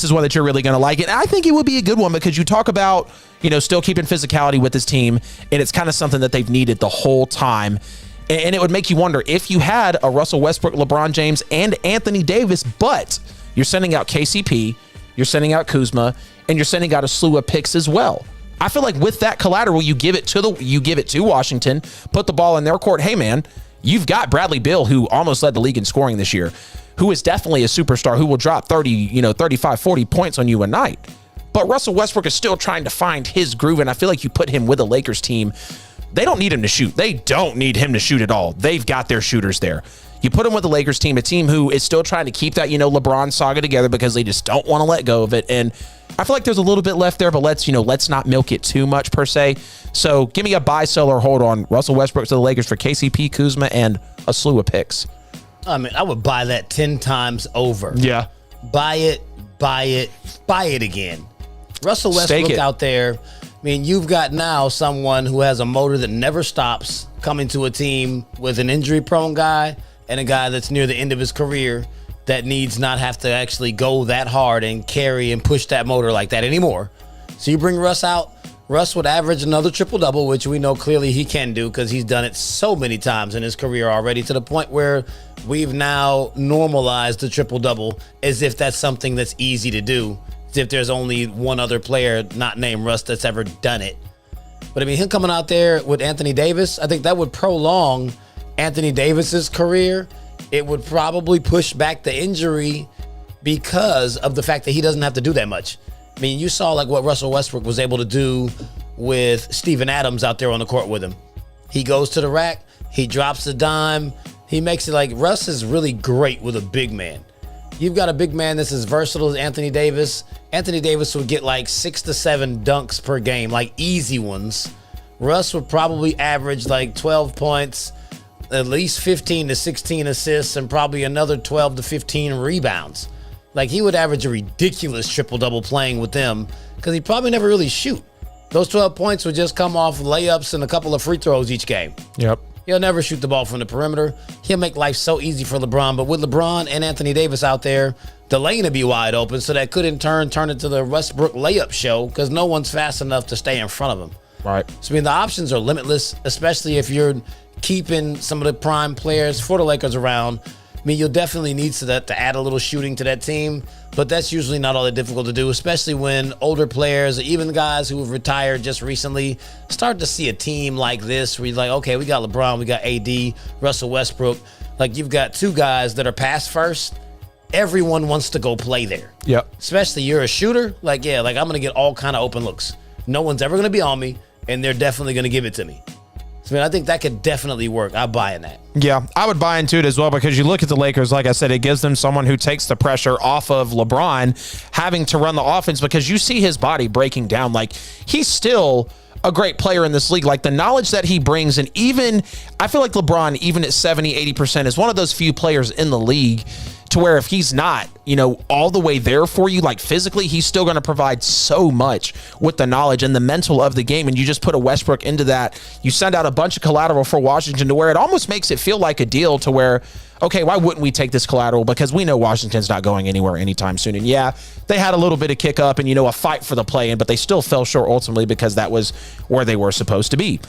is one that you're really going to like. And I think it would be a good one because you talk about, still keeping physicality with this team, and it's kind of something that they've needed the whole time. And it would make you wonder if you had a Russell Westbrook, LeBron James, and Anthony Davis, but you're sending out KCP, you're sending out Kuzma, and you're sending out a slew of picks as well. I feel like with that collateral, you give it to Washington, put the ball in their court. Hey, man, you've got Bradley Beal, who almost led the league in scoring this year, who is definitely a superstar who will drop 35, 40 points on you a night. But Russell Westbrook is still trying to find his groove, and I feel like you put him with a Lakers team. They don't need him to shoot. They don't need him to shoot at all. They've got their shooters there. You put him with the Lakers team, a team who is still trying to keep that, LeBron saga together because they just don't want to let go of it. And I feel like there's a little bit left there, but let's not milk it too much per se. So give me a buy, sell, or hold on Russell Westbrook to the Lakers for KCP, Kuzma, and a slew of picks. I mean, I would buy that 10 times over. Yeah. Buy it again. Russell Westbrook out there. I mean, you've got now someone who has a motor that never stops coming to a team with an injury-prone guy and a guy that's near the end of his career that needs not have to actually go that hard and carry and push that motor like that anymore. So you bring Russ out. Russ would average another triple-double, which we know clearly he can do because he's done it so many times in his career already, to the point where we've now normalized the triple-double as if that's something that's easy to do, as if there's only one other player not named Russ that's ever done it. But I mean, him coming out there with Anthony Davis, I think that would prolong Anthony Davis's career. It would probably push back the injury because of the fact that he doesn't have to do that much. I mean, you saw like what Russell Westbrook was able to do with Steven Adams out there on the court with him. He goes to the rack, he drops the dime, he makes it like Russ is really great with a big man. You've got a big man that's as versatile as Anthony Davis. Anthony Davis would get like 6 to 7 dunks per game, like easy ones. Russ would probably average like 12 points, at least 15 to 16 assists, and probably another 12 to 15 rebounds. Like, he would average a ridiculous triple-double playing with them because he probably never really shoot. Those 12 points would just come off layups and a couple of free throws each game. Yep. He'll never shoot the ball from the perimeter. He'll make life so easy for LeBron. But with LeBron and Anthony Davis out there, the lane would be wide open, so that could in turn turn into the Westbrook layup show because no one's fast enough to stay in front of him. Right. So, I mean, the options are limitless, especially if you're keeping some of the prime players for the Lakers around. I mean, you'll definitely need to add a little shooting to that team, but that's usually not all that difficult to do, especially when older players, even guys who have retired just recently, start to see a team like this where you're like, okay, we got LeBron, we got AD, Russell Westbrook. Like, you've got two guys that are pass first. Everyone wants to go play there. Yep. Especially you're a shooter. Like, yeah, like I'm going to get all kind of open looks. No one's ever going to be on me, and they're definitely going to give it to me. I mean, I think that could definitely work. I'm buying that. Yeah, I would buy into it as well because you look at the Lakers, like I said, it gives them someone who takes the pressure off of LeBron having to run the offense because you see his body breaking down. Like, he's still a great player in this league. Like, the knowledge that he brings, and even, I feel like LeBron, even at 70, 80%, is one of those few players in the league to where if he's not, all the way there for you, like physically, he's still going to provide so much with the knowledge and the mental of the game. And you just put a Westbrook into that. You send out a bunch of collateral for Washington to where it almost makes it feel like a deal to where, okay, why wouldn't we take this collateral? Because we know Washington's not going anywhere anytime soon. And yeah, they had a little bit of kick up and, a fight for the play-in, but they still fell short ultimately because that was where they were supposed to be.